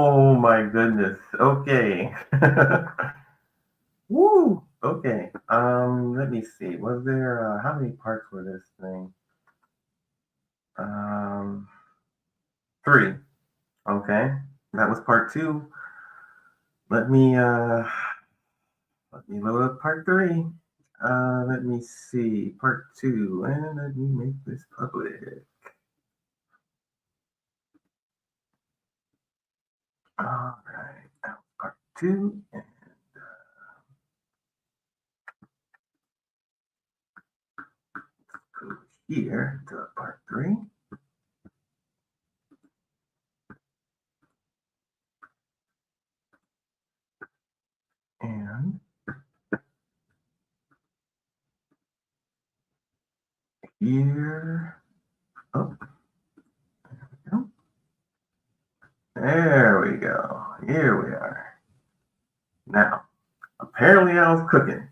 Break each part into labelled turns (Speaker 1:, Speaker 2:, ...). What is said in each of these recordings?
Speaker 1: Oh my goodness. Okay. Woo. Okay. Let me see. Was there how many parts were this thing? Um, three. Okay. That was part two. Let me load up part three. Let me see. Part two. And let me make this public. All right. Now part two. And go here to part three. And here. Oh, no. There we go. Here we are. Now, apparently I was cooking.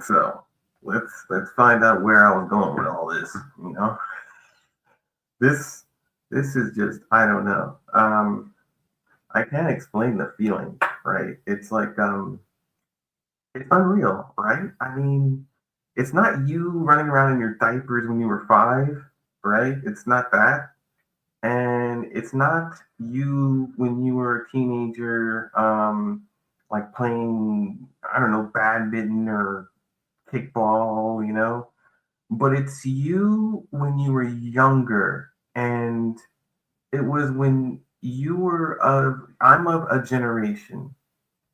Speaker 1: So let's find out where I was going with all this. You know, this this is just I don't know. I can't explain the feeling, right? It's like it's unreal, right? I mean, it's not you running around in your diapers when you were five, right? It's not that. And it's not you when you were a teenager, like playing, I don't know, badminton or kickball, but it's you when you were younger. And it was when you were I'm of a generation.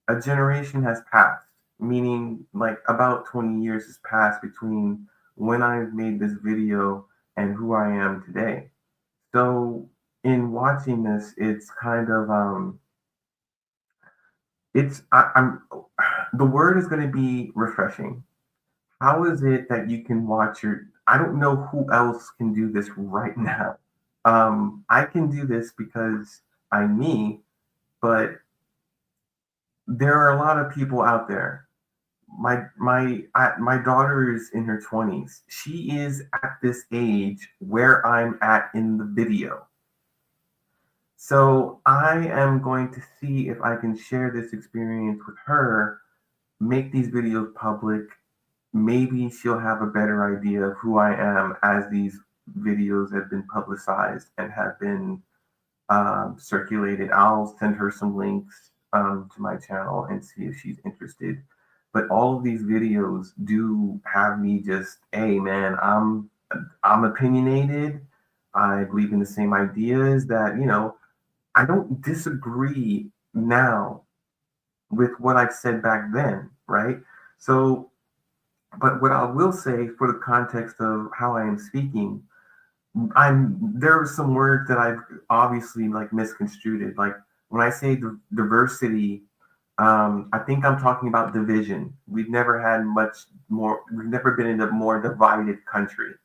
Speaker 1: A generation has passed, meaning like about 20 years has passed between when I made this video and who I am today. So in watching this, it's kind of I'm the word is going to be refreshing. How is it that you can watch your? I don't know who else can do this right now. I can do this because I'm me, but there are a lot of people out there. My daughter is in her 20s. She is at this age where I'm at in the video. So I am going to see if I can share this experience with her, make these videos public. Maybe she'll have a better idea of who I am as these videos have been publicized and have been circulated. I'll send her some links to my channel and see if she's interested. But all of these videos do have me just, hey man, I'm opinionated. I believe in the same ideas that, I don't disagree now with what I said back then, right? So, but what I will say for the context of how I am speaking, there are some words that I've obviously like misconstrued it. Like when I say diversity, I think I'm talking about division. We've never had much more. We've never been in a more divided country.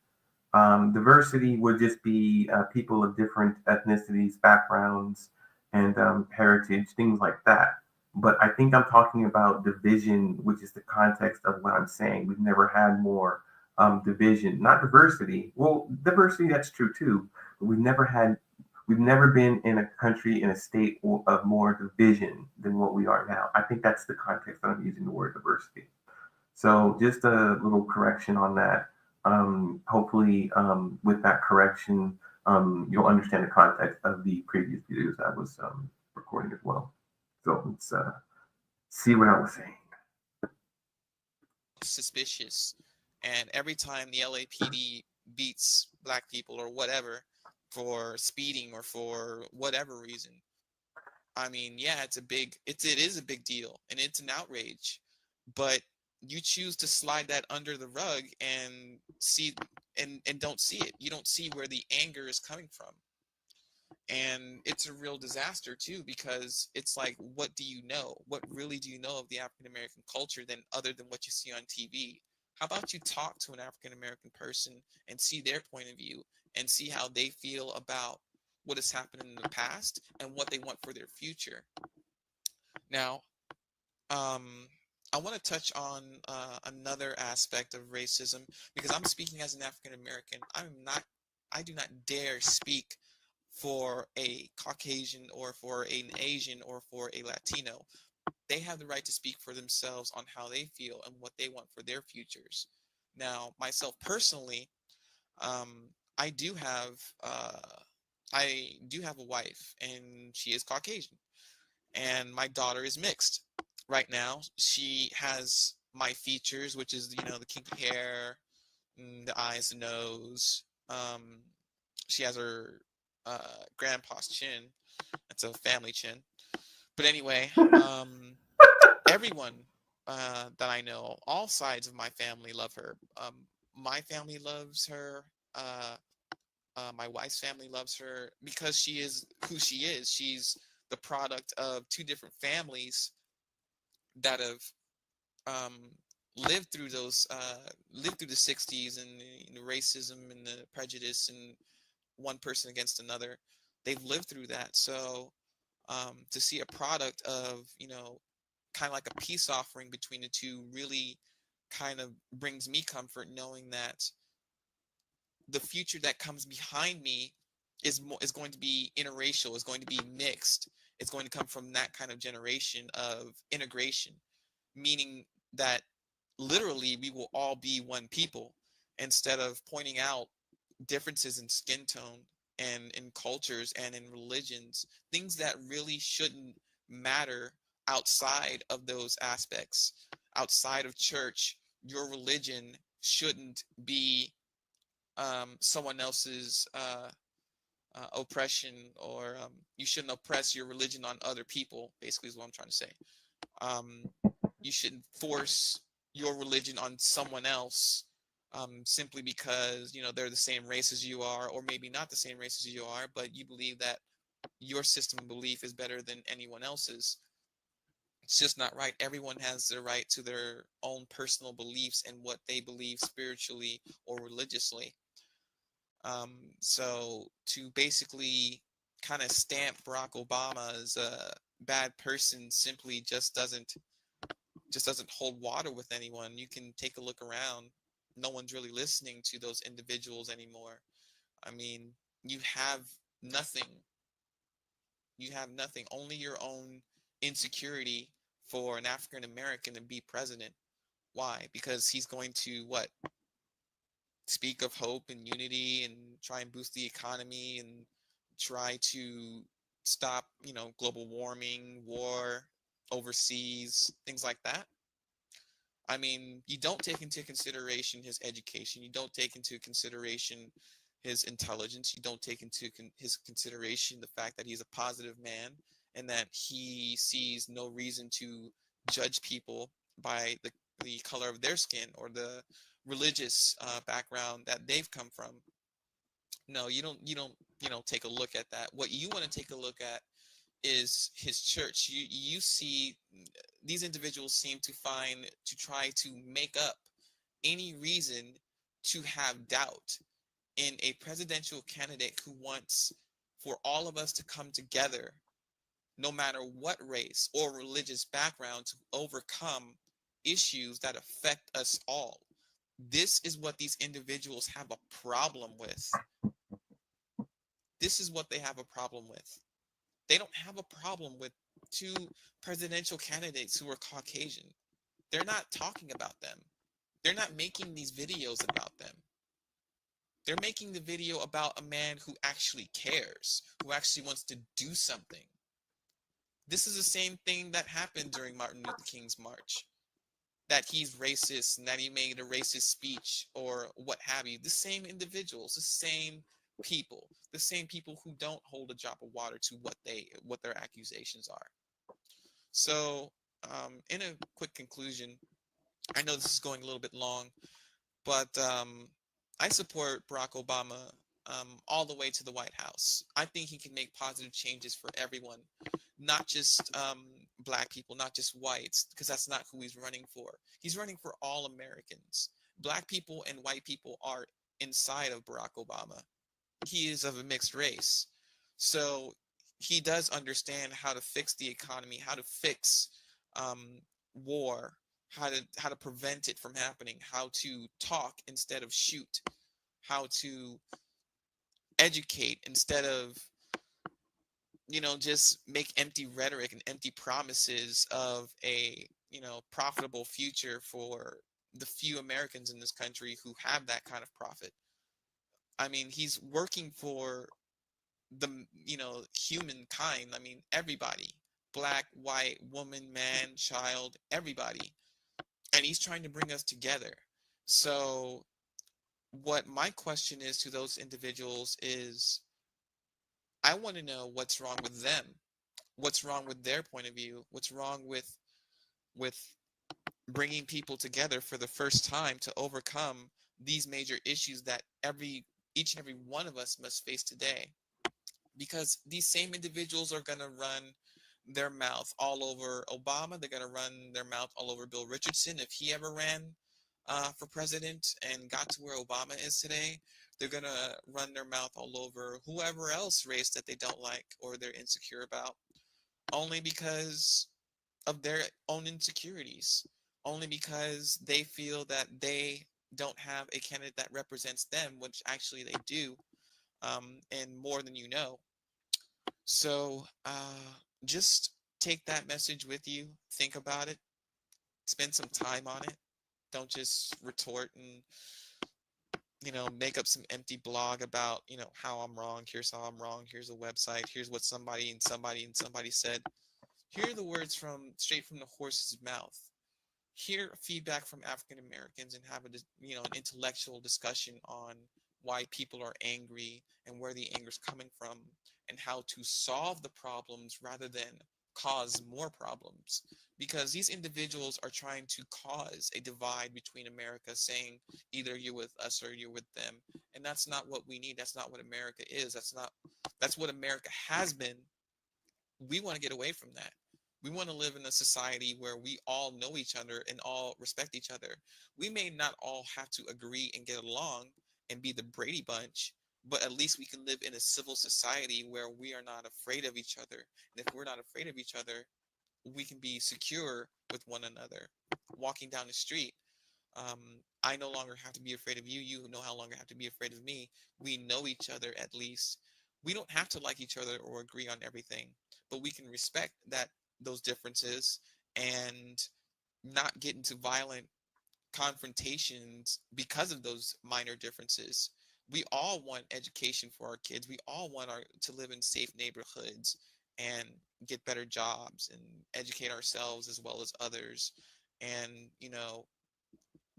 Speaker 1: Diversity would just be people of different ethnicities, backgrounds, and heritage, things like that. But I think I'm talking about division, which is the context of what I'm saying. We've never had more division, not diversity. Well, diversity, that's true too. But we've never been in a country, in a state of more division than what we are now. I think that's the context that I'm using the word diversity. So just a little correction on that. Hopefully, with that correction, you'll understand the context of the previous videos I was recording as well. So let's see what I was saying.
Speaker 2: Suspicious. And every time the LAPD beats black people or whatever for speeding or for whatever reason, I mean, yeah, it is a big deal and it's an outrage, but you choose to slide that under the rug and see and don't see it. You don't see where the anger is coming from. And it's a real disaster too, because it's like, what do you know? What really do you know of the African American culture than other than what you see on TV? How about you talk to an African American person and see their point of view and see how they feel about what has happened in the past and what they want for their future? Now, um, I want to touch on another aspect of racism because I'm speaking as an African American. I do not dare speak for a Caucasian or for an Asian or for a Latino. They have the right to speak for themselves on how they feel and what they want for their futures. Now, myself personally, um, I do have uh, I do have a wife, and she is Caucasian, and my daughter is mixed. Right now, she has my features, which is the kinky hair, the eyes, the nose. She has her grandpa's chin. It's a family chin. But anyway, everyone that I know, all sides of my family love her. My family loves her. Uh, my wife's family loves her because she is who she is. She's the product of two different families that have um, lived through the 60s and the racism and the prejudice and one person against another. They've lived through that. So to see a product of, kind of like a peace offering between the two really kind of brings me comfort, knowing that the future that comes behind me is going to be interracial, is going to be mixed. It's going to come from that kind of generation of integration, meaning that literally we will all be one people instead of pointing out differences in skin tone and in cultures and in religions, things that really shouldn't matter outside of those aspects. Outside of church, your religion shouldn't be someone else's oppression, or you shouldn't oppress your religion on other people, basically, is what I'm trying to say. Um, you shouldn't force your religion on someone else simply because they're the same race as you are, or maybe not the same race as you are, but you believe that your system of belief is better than anyone else's. It's just not right. Everyone has the right to their own personal beliefs and what they believe spiritually or religiously. So to basically kind of stamp Barack Obama as a bad person simply just doesn't hold water with anyone. You can take a look around. No one's really listening to those individuals anymore. I mean, you have nothing. You have nothing. Only your own insecurity for an African American to be president. Why? Because he's going to what? Speak of hope and unity and try and boost the economy and try to stop, global warming, war overseas, things like that. I mean, you don't take into consideration his education. You don't take into consideration his intelligence. You don't take into his consideration the fact that he's a positive man and that he sees no reason to judge people by the color of their skin or the religious background that they've come from. No, you don't take a look at that. What you want to take a look at is his church. You see these individuals seem to try to make up any reason to have doubt in a presidential candidate who wants for all of us to come together, no matter what race or religious background, to overcome issues that affect us all. This is what these individuals have a problem with. This is what they have a problem with. They don't have a problem with two presidential candidates who are Caucasian. They're not talking about them. They're not making these videos about them. They're making the video about a man who actually cares, who actually wants to do something. This is the same thing that happened during Martin Luther King's march. That he's racist and that he made a racist speech or what have you. The same individuals, the same people who don't hold a drop of water to what their accusations are. So, in a quick conclusion, I know this is going a little bit long, but I support Barack Obama all the way to the White House. I think he can make positive changes for everyone, not just black people, not just whites, because that's not who he's running for. He's running for all Americans. Black people and white people are inside of Barack Obama. He is of a mixed race. So he does understand how to fix the economy, how to fix war, how to prevent it from happening, how to talk instead of shoot, how to educate instead of just make empty rhetoric and empty promises of a, profitable future for the few Americans in this country who have that kind of profit. I mean, he's working for the, humankind. I mean, everybody, black, white, woman, man, child, everybody. And he's trying to bring us together. So, what my question is to those individuals is, I want to know what's wrong with them. What's wrong with their point of view? What's wrong with bringing people together for the first time to overcome these major issues that each and every one of us must face today? Because these same individuals are going to run their mouth all over Obama. They're going to run their mouth all over Bill Richardson if he ever ran for president and got to where Obama is today. They're going to run their mouth all over whoever else race that they don't like or they're insecure about, only because of their own insecurities, only because they feel that they don't have a candidate that represents them, which actually they do, and more than you know. So just take that message with you, think about it, spend some time on it. Don't just retort and, make up some empty blog about, how I'm wrong. Here's how I'm wrong. Here's a website. Here's what somebody and somebody and somebody said. Hear the words from straight from the horse's mouth. Hear feedback from African Americans and have an intellectual discussion on why people are angry and where the anger is coming from and how to solve the problems rather than cause more problems, because these individuals are trying to cause a divide between America, saying either you're with us or you're with them, and that's not what we need. That's not what America is. That's what America has been. We want to get away from that. We want to live in a society where we all know each other and all respect each other. We may not all have to agree and get along and be the Brady Bunch, but at least we can live in a civil society where we are not afraid of each other. And if we're not afraid of each other, we can be secure with one another. Walking down the street, I no longer have to be afraid of you. You no longer have to be afraid of me. We know each other at least. We don't have to like each other or agree on everything, but we can respect those differences and not get into violent confrontations because of those minor differences. We all want education for our kids. We all want to live in safe neighborhoods and get better jobs and educate ourselves as well as others, and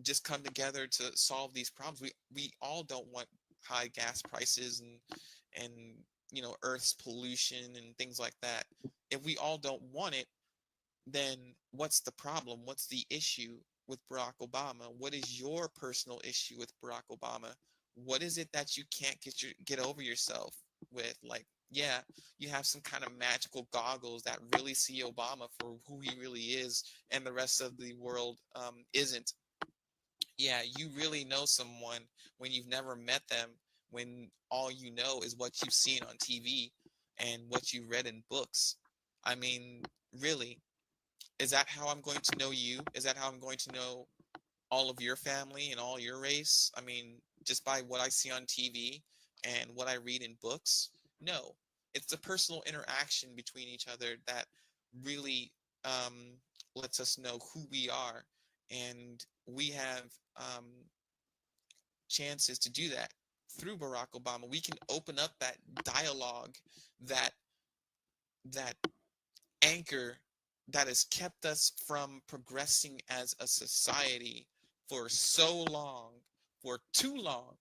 Speaker 2: just come together to solve these problems. We all don't want high gas prices and Earth's pollution and things like that. If we all don't want it, then what's the problem? What's the issue with Barack Obama? What is your personal issue with Barack Obama? What is it that you can't get over yourself with? Like, yeah, you have some kind of magical goggles that really see Obama for who he really is, and the rest of the world isn't. Yeah, you really know someone when you've never met them, when all you know is what you've seen on TV and what you read in books. I mean, really, is that how I'm going to know you? Is that how I'm going to know all of your family and all your race? I mean, just by what I see on TV and what I read in books? No. It's the personal interaction between each other that really lets us know who we are. And we have chances to do that through Barack Obama. We can open up that dialogue, that that anchor that has kept us from progressing as a society for so long, for too long,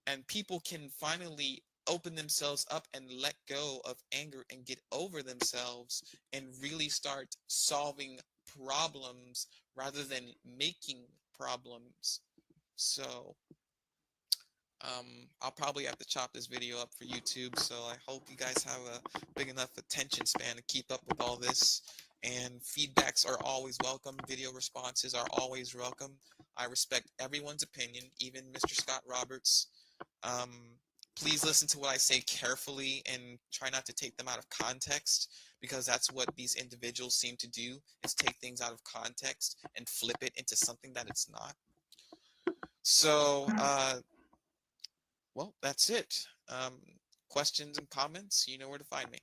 Speaker 2: and people can finally open themselves up and let go of anger and get over themselves and really start solving problems rather than making problems. So I'll probably have to chop this video up for YouTube, so I hope you guys have a big enough attention span to keep up with all this. And feedbacks are always welcome. Video responses are always welcome. I respect everyone's opinion, even Mr. Scott Roberts. Um, please listen to what I say carefully and try not to take them out of context, because that's what these individuals seem to do, is take things out of context and flip it into something that it's not. So, well, that's it. Questions and comments, you know where to find me.